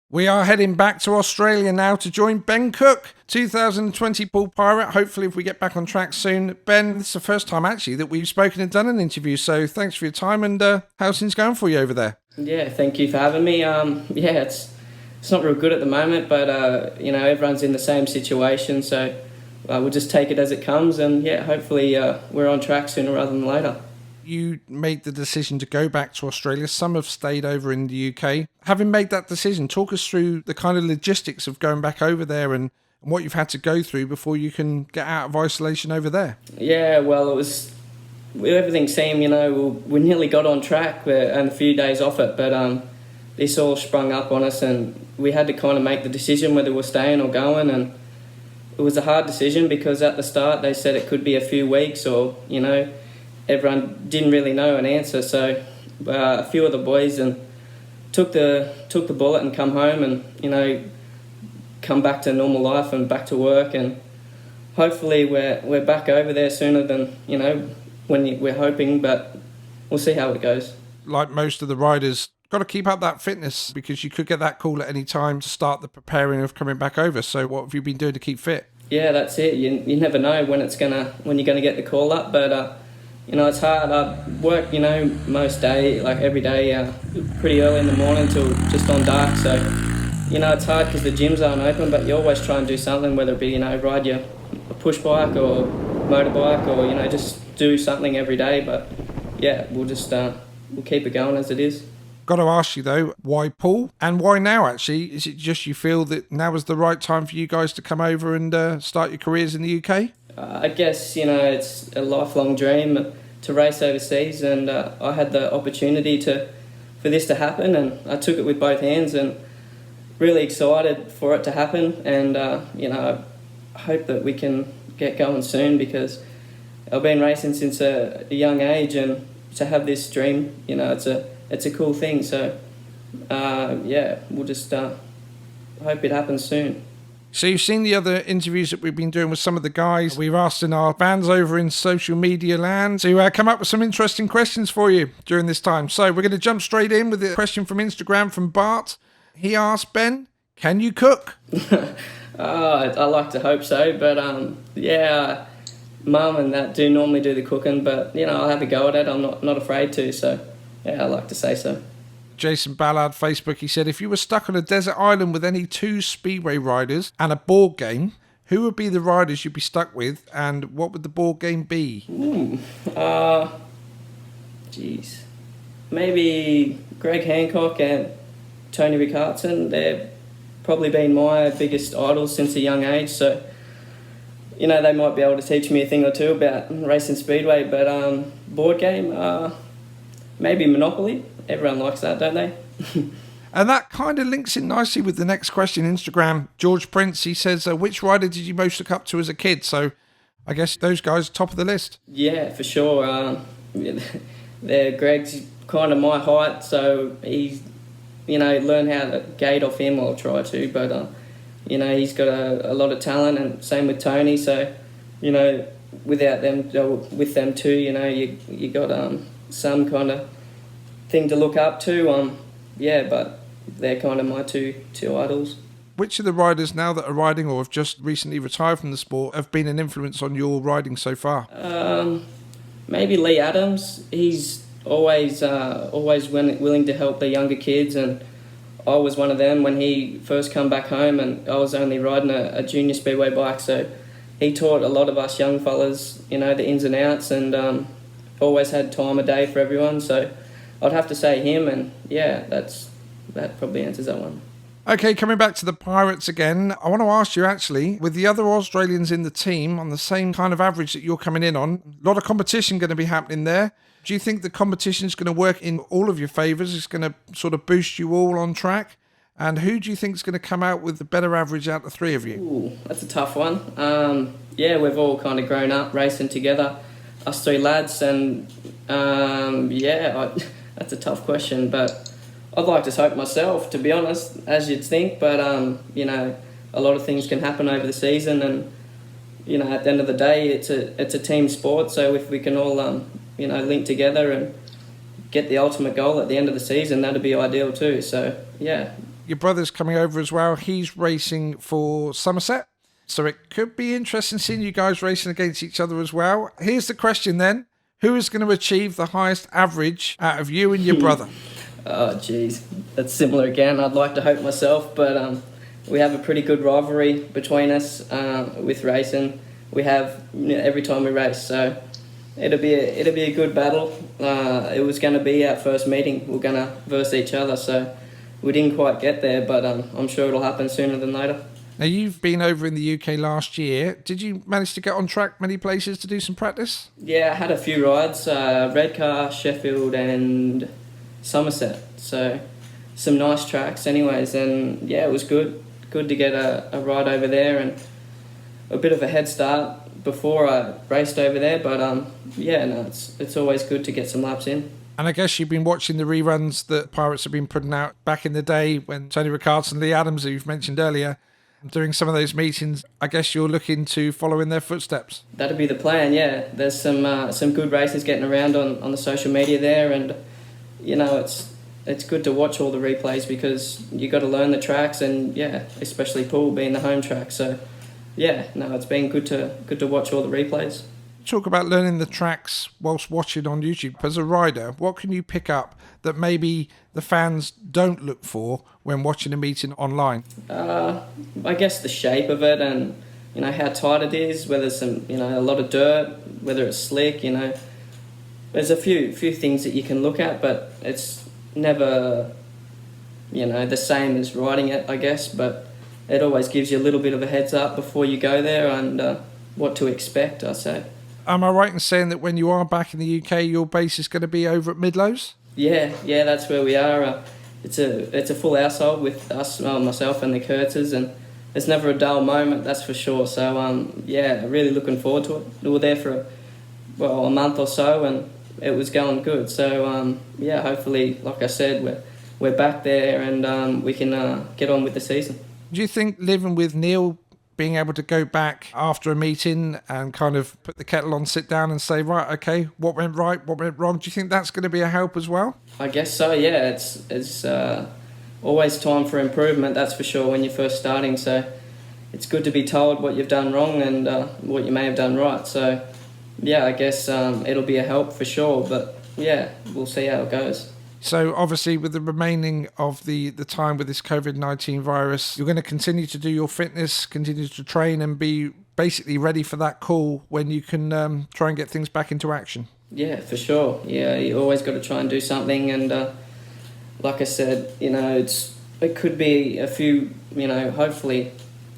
We are heading back to Australia now to join Ben Cook, 2020 Poole Pirate. Hopefully, if we get back on track soon. Ben, this is the first time actually that we've spoken and done an interview, so thanks for your time, and how's things going for you over there? Yeah, thank you for having me. It's not real good at the moment, but everyone's in the same situation, so we'll just take it as it comes, and hopefully we're on track sooner rather than later. You made the decision to go back to Australia. Some have stayed over in the UK. Having made that decision, talk us through the kind of logistics of going back over there and what you've had to go through before you can get out of isolation over there. Yeah, well, it was everything seemed, we nearly got on track and a few days off it, but this all sprung up on us, and we had to kind of make the decision whether we're staying or going, and it was a hard decision because at the start they said it could be a few weeks or, everyone didn't really know an answer, so a few of the boys and took the bullet and come home and come back to normal life and back to work, and hopefully we're back over there sooner than when we're hoping, but we'll see how it goes. Like most of the riders, got to keep up that fitness because you could get that call at any time to start the preparing of coming back over. So what have you been doing to keep fit? Yeah, that's it. You never know when you're gonna get the call up, but it's hard. I work, most day, like every day, pretty early in the morning till just on dark. So, it's hard because the gyms aren't open, but you always try and do something, whether it be, ride your push bike or motorbike or, just do something every day. But yeah, we'll keep it going as it is. Got to ask you though, why Poole and why now actually? Is it just you feel that now is the right time for you guys to come over and start your careers in the UK? I guess, it's a lifelong dream to race overseas, and I had the opportunity for this to happen, and I took it with both hands and really excited for it to happen, and I hope that we can get going soon because I've been racing since a young age, and to have this dream, it's a cool thing, so we'll just hope it happens soon. So you've seen the other interviews that we've been doing with some of the guys. We've asked in our fans over in social media land to come up with some interesting questions for you during this time. So we're going to jump straight in with a question from Instagram from Bart. He asked, Ben, can you cook? I like to hope so, but Mum and that do normally do the cooking, but I'll have a go at it. I'm not afraid to, so yeah, I like to say so. Jason Ballard, Facebook, he said, if you were stuck on a desert island with any two Speedway riders and a board game, who would be the riders you'd be stuck with, and what would the board game be? Maybe Greg Hancock and Tony Rickardsson. They've probably been my biggest idols since a young age, so they might be able to teach me a thing or two about racing Speedway, but board game, maybe Monopoly. Everyone likes that, don't they? And that kind of links in nicely with the next question. Instagram, George Prince, he says, which rider did you most look up to as a kid? So I guess those guys top of the list. Yeah, for sure. Greg's kind of my height, so he's, learn how to gate off him, or try to, but, he's got a lot of talent, and same with Tony, so, without them, with them too, you got some kind of thing to look up to, but they're kind of my two idols. Which of the riders now that are riding or have just recently retired from the sport have been an influence on your riding so far? Maybe Lee Adams. He's always willing to help the younger kids, and I was one of them when he first come back home, and I was only riding a junior speedway bike, so he taught a lot of us young fellas, the ins and outs, and always had time of day for everyone, so I'd have to say him, and that probably answers that one. Okay, coming back to the Pirates again, I want to ask you actually, with the other Australians in the team on the same kind of average that you're coming in on, a lot of competition going to be happening there. Do you think the competition is going to work in all of your favours? It's going to sort of boost you all on track? And who do you think is going to come out with the better average out of the three of you? Ooh, that's a tough one. We've all kind of grown up racing together, us three lads, and that's a tough question, but I'd like to hope myself, to be honest, as you'd think, but a lot of things can happen over the season, and at the end of the day, it's a team sport, so if we can all link together and get the ultimate goal at the end of the season, that'd be ideal too. So your brother's coming over as well. He's racing for Somerset. So it could be interesting seeing you guys racing against each other as well. Here's the question then. Who is going to achieve the highest average out of you and your brother? Oh, geez. That's similar again. I'd like to hope myself, but we have a pretty good rivalry between us with racing. We have every time we race, so it'll be a good battle. It was going to be our first meeting. We're going to verse each other, so we didn't quite get there, but I'm sure it'll happen sooner than later. Now, you've been over in the UK last year. Did you manage to get on track many places to do some practice? Yeah, I had a few rides, Redcar, Sheffield and Somerset. So some nice tracks anyways, and yeah, it was good to get a ride over there and a bit of a head start before I raced over there. But it's always good to get some laps in. And I guess you've been watching the reruns that Pirates have been putting out back in the day when Tony Ricardson, Lee Adams, who you've mentioned earlier, doing some of those meetings. I guess you're looking to follow in their footsteps. That'd be the plan, yeah. There's some good races getting around on the social media there, and it's good to watch all the replays because you got to learn the tracks, and yeah, especially Poole being the home track. So yeah, no, it's been good to watch all the replays. Talk about learning the tracks whilst watching on YouTube. As a rider, what can you pick up that maybe the fans don't look for when watching a meeting online? I guess the shape of it, and how tight it is, whether some a lot of dirt, whether it's slick. There's a few things that you can look at, but it's never the same as riding it, I guess. But it always gives you a little bit of a heads up before you go there and what to expect, I say. Am I right in saying that when you are back in the UK, your base is going to be over at Middlo's? Yeah, that's where we are. It's a full household with us, myself and the Kurtzes, and there's never a dull moment, that's for sure. So really looking forward to it. We were there for a month or so, and it was going good. So hopefully, like I said, we're back there and we can get on with the season. Do you think living with Neil, being able to go back after a meeting and kind of put the kettle on, sit down and say, right, okay, what went right, what went wrong? Do you think that's going to be a help as well? I guess so, yeah. It's always time for improvement, that's for sure, when you're first starting. So it's good to be told what you've done wrong and what you may have done right. So, yeah, I guess it'll be a help for sure. But, yeah, we'll see how it goes. So obviously with the remaining of the time with this COVID-19 virus, you're going to continue to do your fitness, continue to train and be basically ready for that call when you can try and get things back into action. Yeah, for sure. Yeah, you always got to try and do something. And like I said, it could be a few, hopefully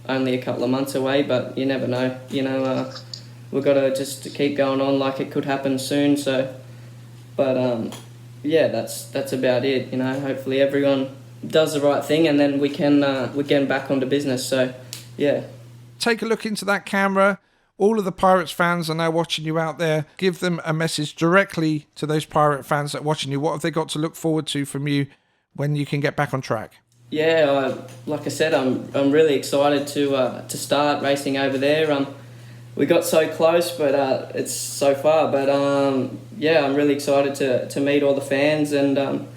only a couple of months away, but you never know. We've got to just keep going on like it could happen soon. So, but yeah, that's about it. Hopefully everyone does the right thing, and then we can get back onto business. So, yeah. Take a look into that camera. All of the Pirates fans are now watching you out there. Give them a message directly to those Pirate fans that are watching you. What have they got to look forward to from you when you can get back on track? Yeah, like I said, I'm really excited to start racing over there. We got so close, but it's so far. But yeah, I'm really excited to meet all the fans and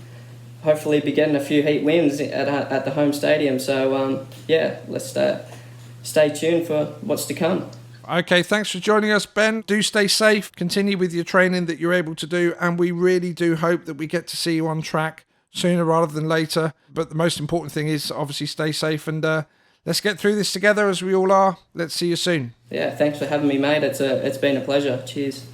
hopefully be getting a few heat wins at the home stadium. So yeah, let's stay tuned for what's to come. Okay, thanks for joining us, Ben. Do stay safe. Continue with your training that you're able to do, and we really do hope that we get to see you on track sooner rather than later. But the most important thing is obviously stay safe and let's get through this together as we all are. Let's see you soon. Yeah, thanks for having me, mate. It's been a pleasure. Cheers.